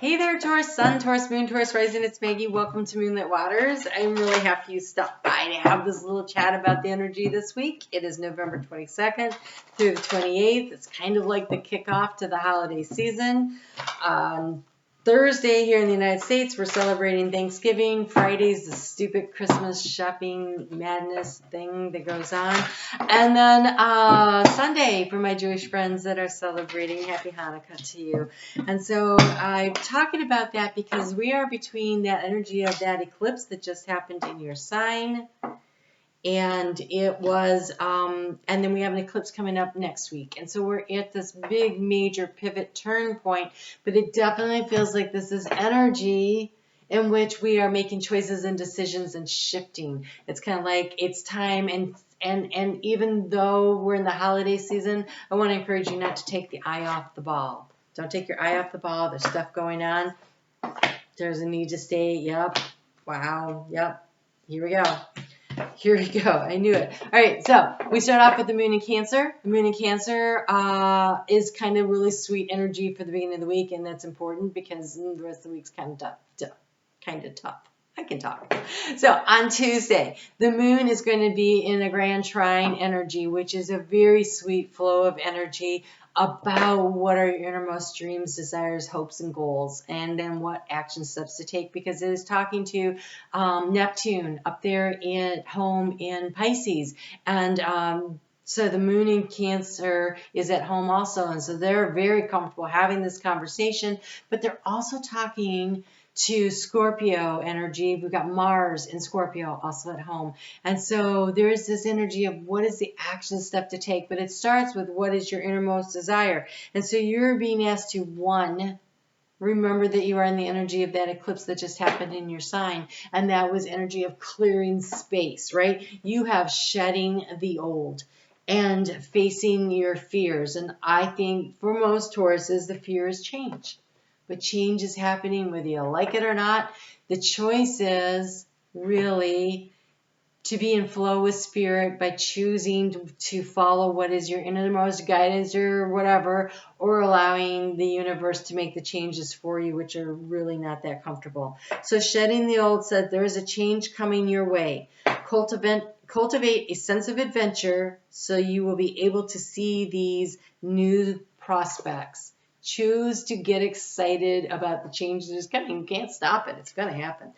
Hey there, Taurus, Sun, Taurus, Moon, Taurus, Rising. It's Maggie. Welcome to Moonlit Waters. I'm really happy you stopped by to have this little chat about the energy this week. It is November 22nd through the 28th. It's kind of like the kickoff to the holiday season. Thursday here in the United States, we're celebrating Thanksgiving. Friday's the stupid Christmas shopping madness thing that goes on. And then Sunday for my Jewish friends that are celebrating, Happy Hanukkah to you. And so I'm talking about that because we are between that energy of that eclipse that just happened in your sign. And it was, and then we have an eclipse coming up next week. And so we're at this big major pivot turn point, but it definitely feels like this is energy in which we are making choices and decisions and shifting. It's kind of like it's time, and even though we're in the holiday season, I want to encourage you not to take the eye off the ball. Don't take your eye off the ball. There's stuff going on. There's a need to stay. Yep. Wow. Yep. Here we go. Here we go. I knew it. All right, so we start off with the Moon in Cancer. The Moon in Cancer is kind of really sweet energy for the beginning of the week, and that's important because the rest of the week's kind of tough. I can talk. So on Tuesday, the Moon is going to be in a Grand Trine energy, which is a very sweet flow of energy about what are your innermost dreams, desires, hopes, and goals, and then what action steps to take, because it is talking to Neptune up there at home in Pisces. And so the Moon in Cancer is at home also, and so they're very comfortable having this conversation, but they're also talking to Scorpio energy. We've got Mars in Scorpio also at home. And so there is this energy of what is the action step to take, but it starts with what is your innermost desire. And so you're being asked to, one, remember that you are in the energy of that eclipse that just happened in your sign. And that was energy of clearing space, right? You have shedding the old and facing your fears. And I think for most Tauruses, the fear is change. But change is happening whether you like it or not. The choice is really to be in flow with spirit by choosing to follow what is your innermost guidance or whatever, or allowing the universe to make the changes for you, which are really not that comfortable. So shedding the old said there is a change coming your way. Cultivate a sense of adventure so you will be able to see these new prospects. Choose to get excited about the change that is coming. You can't stop it. It's going to happen.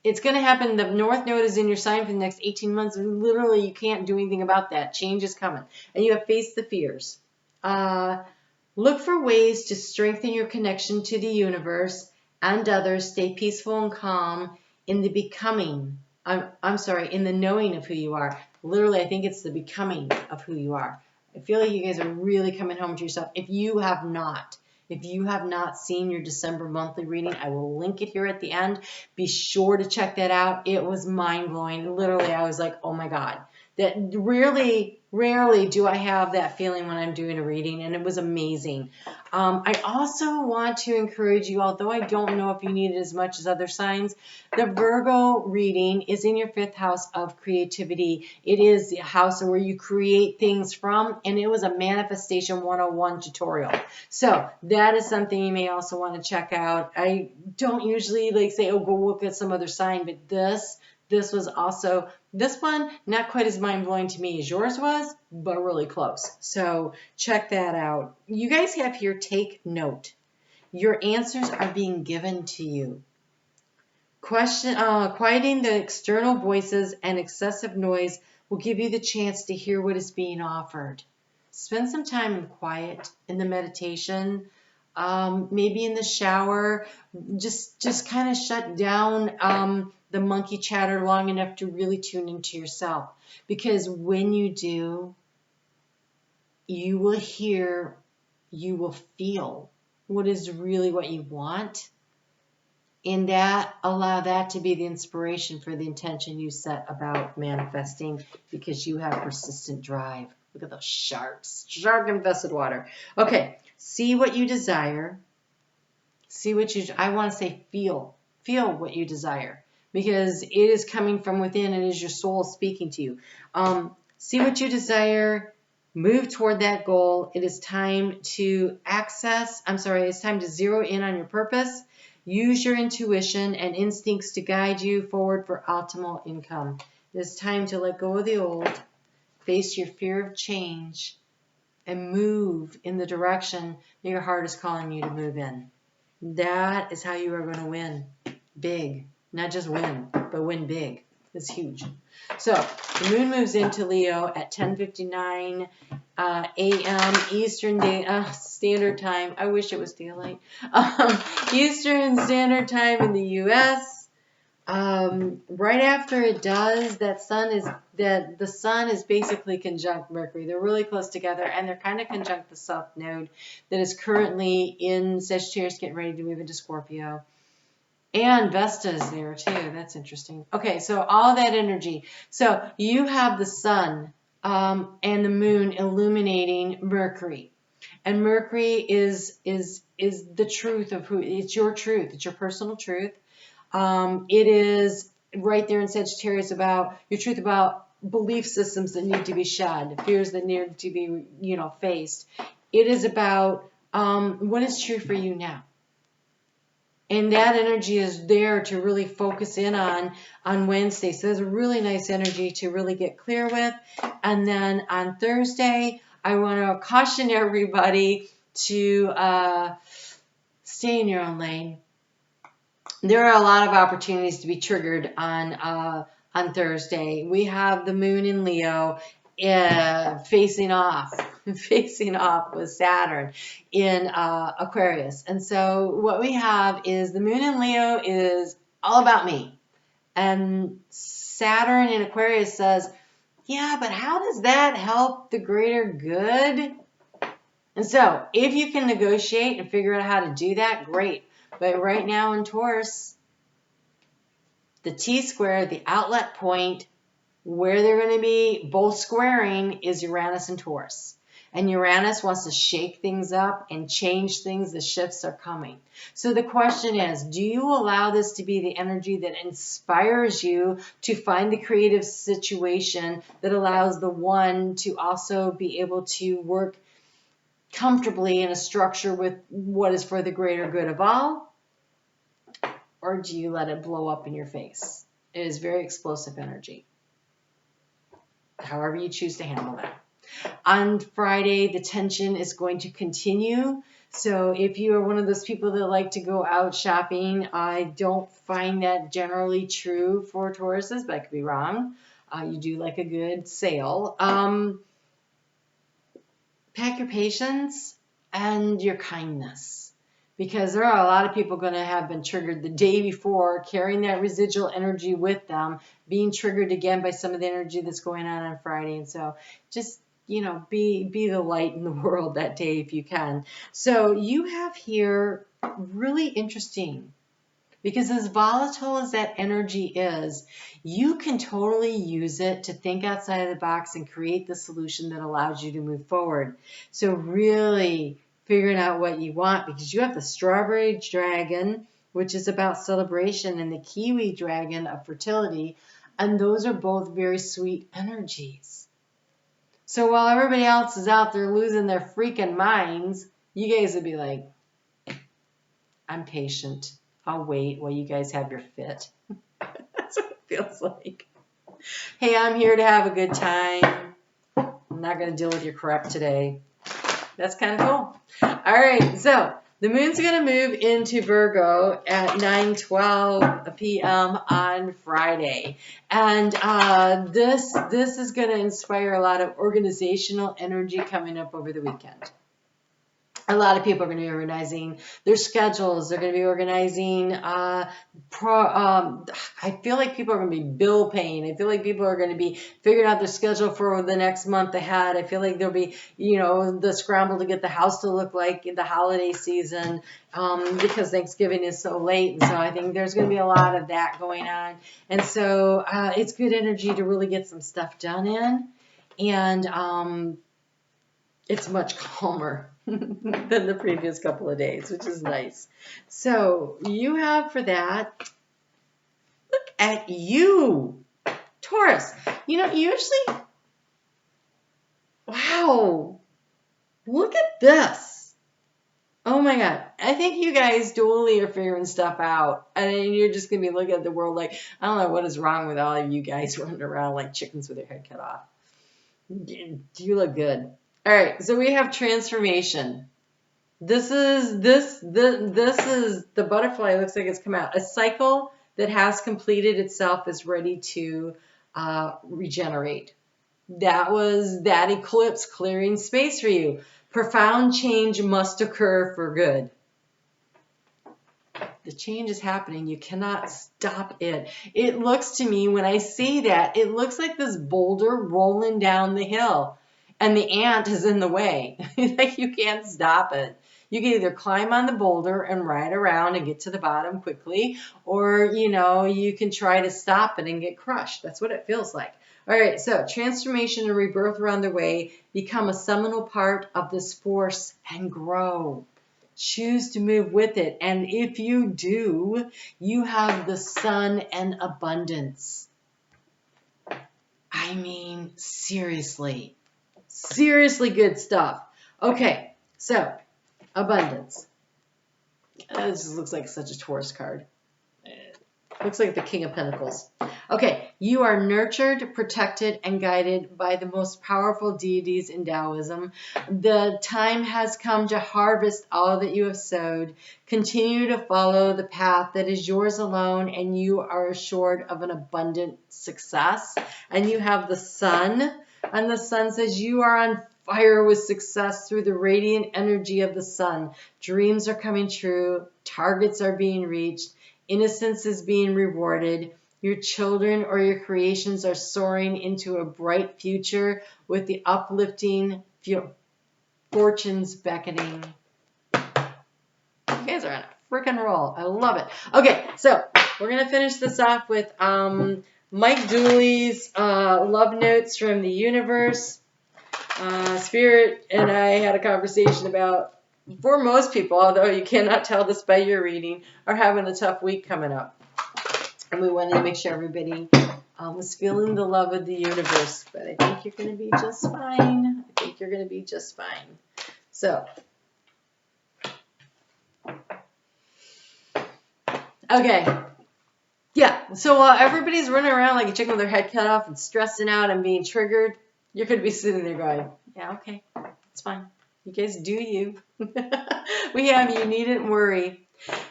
It's going to happen. The North Node is in your sign for the next 18 months. Literally, you can't do anything about that. Change is coming. And you have faced the fears. Look for ways to strengthen your connection to the universe and others. Stay peaceful and calm in the becoming. In the knowing of who you are. Literally, I think it's the becoming of who you are. I feel like you guys are really coming home to yourself. If you have not seen your December monthly reading, I will link it here at the end. Be sure to check that out. It was mind-blowing. Literally, I was like, oh my God. That rarely do I have that feeling when I'm doing a reading, and it was amazing. I also want to encourage you, although I don't know if you need it as much as other signs, the Virgo reading is in your 5th house of creativity. It is the house where you create things from, and it was a Manifestation 101 tutorial. So that is something you may also want to check out. I don't usually say, oh, go look at some other sign, but this was also, this one, not quite as mind-blowing to me as yours was, but really close. So check that out. You guys have here, take note. Your answers are being given to you. Quieting the external voices and excessive noise will give you the chance to hear what is being offered. Spend some time in quiet, in the meditation, maybe in the shower. Just kind of shut down the monkey chatter long enough to really tune into yourself. Because when you do, you will hear, you will feel what is really what you want. And that, allow that to be the inspiration for the intention you set about manifesting, because you have persistent drive. Look at those sharks, shark-infested water. Okay, see what you desire. I want to say feel what you desire. Because it is coming from within. It is your soul speaking to you. See what you desire Move toward that goal. It is time to it's time to zero in on your purpose. Use your intuition and instincts to guide you forward for optimal income. It is time to let go of the old, face your fear of change, and move in the direction that your heart is calling you to move in. That is how you are going to win big. Not just win, but win big. It's huge. So the moon moves into Leo at 10:59 a.m. Eastern Standard Time. I wish it was daylight. Eastern Standard Time in the U.S. Right after it does, the sun is basically conjunct Mercury. They're really close together, and they're kind of conjunct the South Node that is currently in Sagittarius, getting ready to move into Scorpio. And Vesta is there too. That's interesting. Okay, so all that energy. So you have the sun and the moon illuminating Mercury. And Mercury is the truth of who. It's your truth. It's your personal truth. It is right there in Sagittarius about your truth about belief systems that need to be shed, fears that need to be, faced. It is about what is true for you now. And that energy is there to really focus in on Wednesday. So there's a really nice energy to really get clear with. And then on Thursday, I want to caution everybody to stay in your own lane. There are a lot of opportunities to be triggered on Thursday. We have the moon in Leo facing off with Saturn in Aquarius. And so what we have is the moon in Leo is all about me. And Saturn in Aquarius says, yeah, but how does that help the greater good? And so if you can negotiate and figure out how to do that, great. But right now in Taurus, the T-square, the outlet point, where they're going to be both squaring is Uranus and Taurus. And Uranus wants to shake things up and change things. The shifts are coming. So the question is, do you allow this to be the energy that inspires you to find the creative situation that allows the one to also be able to work comfortably in a structure with what is for the greater good of all? Or do you let it blow up in your face? It is very explosive energy. However you choose to handle that. On Friday, the tension is going to continue. So if you are one of those people that like to go out shopping, I don't find that generally true for Tauruses, but I could be wrong. You do like a good sale. Pack your patience and your kindness. Because there are a lot of people going to have been triggered the day before, carrying that residual energy with them, being triggered again by some of the energy that's going on Friday. And so just, be the light in the world that day if you can. So you have here really interesting, because as volatile as that energy is, you can totally use it to think outside of the box and create the solution that allows you to move forward. So really figuring out what you want, because you have the strawberry dragon, which is about celebration, and the kiwi dragon of fertility, and those are both very sweet energies. So while everybody else is out there losing their freaking minds, you guys would be like, I'm patient. I'll wait while you guys have your fit. That's what it feels like. Hey, I'm here to have a good time. I'm not going to deal with your crap today. That's kind of cool. All right, so the moon's going to move into Virgo at 9:12 p.m. on Friday. And this is going to inspire a lot of organizational energy coming up over the weekend. A lot of people are going to be organizing their schedules. They're going to be organizing, I feel like people are going to be bill paying. I feel like people are going to be figuring out their schedule for the next month ahead. I feel like there'll be, the scramble to get the house to look like the holiday season, because Thanksgiving is so late. And so I think there's going to be a lot of that going on. And so it's good energy to really get some stuff done in. And it's much calmer than the previous couple of days, which is nice. So you have for that, look at you, Taurus. Usually Wow. Look at this. Oh my God. I think you guys totally are figuring stuff out. And you're just going to be looking at the world like, I don't know what is wrong with all of you guys running around like chickens with their head cut off. You look good. All right. So we have transformation. This is the butterfly looks like it's come out. A cycle that has completed itself is ready to regenerate. That was that eclipse clearing space for you. Profound change must occur for good. The change is happening. You cannot stop it. It looks to me, when I say that, it looks like this boulder rolling down the hill and the ant is in the way. Like you can't stop it. You can either climb on the boulder and ride around and get to the bottom quickly, or, you can try to stop it and get crushed. That's what it feels like. All right, so transformation and rebirth are on the way. Become a seminal part of this force and grow. Choose to move with it. And if you do, you have the sun and abundance. I mean, seriously good stuff. Okay, so abundance. This looks like such a Taurus card. Looks like the King of Pentacles. Okay, you are nurtured, protected, and guided by the most powerful deities in Taoism. The time has come to harvest all that you have sowed. Continue to follow the path that is yours alone, and you are assured of an abundant success. And you have the sun, and the sun says you are on fire with success through the radiant energy of the sun. Dreams are coming true. Targets are being reached. Innocence is being rewarded. Your children or your creations are soaring into a bright future with the uplifting fortunes beckoning. You guys are on a freaking roll. I love it. Okay, so we're going to finish this off with Mike Dooley's love notes from the universe. Spirit and I had a conversation about, for most people, although you cannot tell this by your reading, are having a tough week coming up. And we wanted to make sure everybody was feeling the love of the universe. But I think you're going to be just fine. I think you're going to be just fine. So, okay. Yeah, so while everybody's running around like a chicken with their head cut off and stressing out and being triggered, you're going to be sitting there going, yeah, okay, it's fine. You guys do you. We have you needn't worry.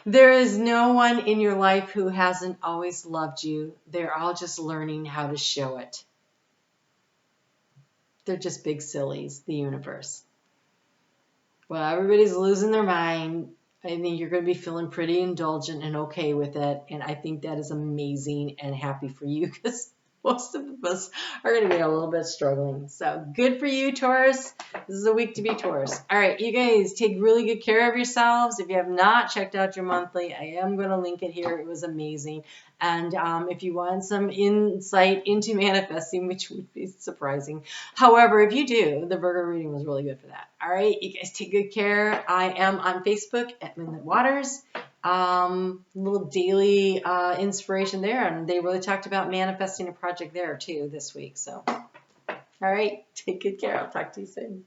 There is no one in your life who hasn't always loved you. They're all just learning how to show it. They're just big sillies, the universe. Well, everybody's losing their mind. I think you're going to be feeling pretty indulgent and okay with it. And I think that is amazing and happy for you because most of us are going to be a little bit struggling. So good for you, Taurus. This is a week to be Taurus. All right, you guys take really good care of yourselves. If you have not checked out your monthly, I am going to link it here. It was amazing. And if you want some insight into manifesting, which would be surprising. However, if you do, the Virgo reading was really good for that. All right, you guys take good care. I am on Facebook at Moonlit Waters. Little daily inspiration there, and they really talked about manifesting a project there too this week. So, all right, take good care. I'll talk to you soon.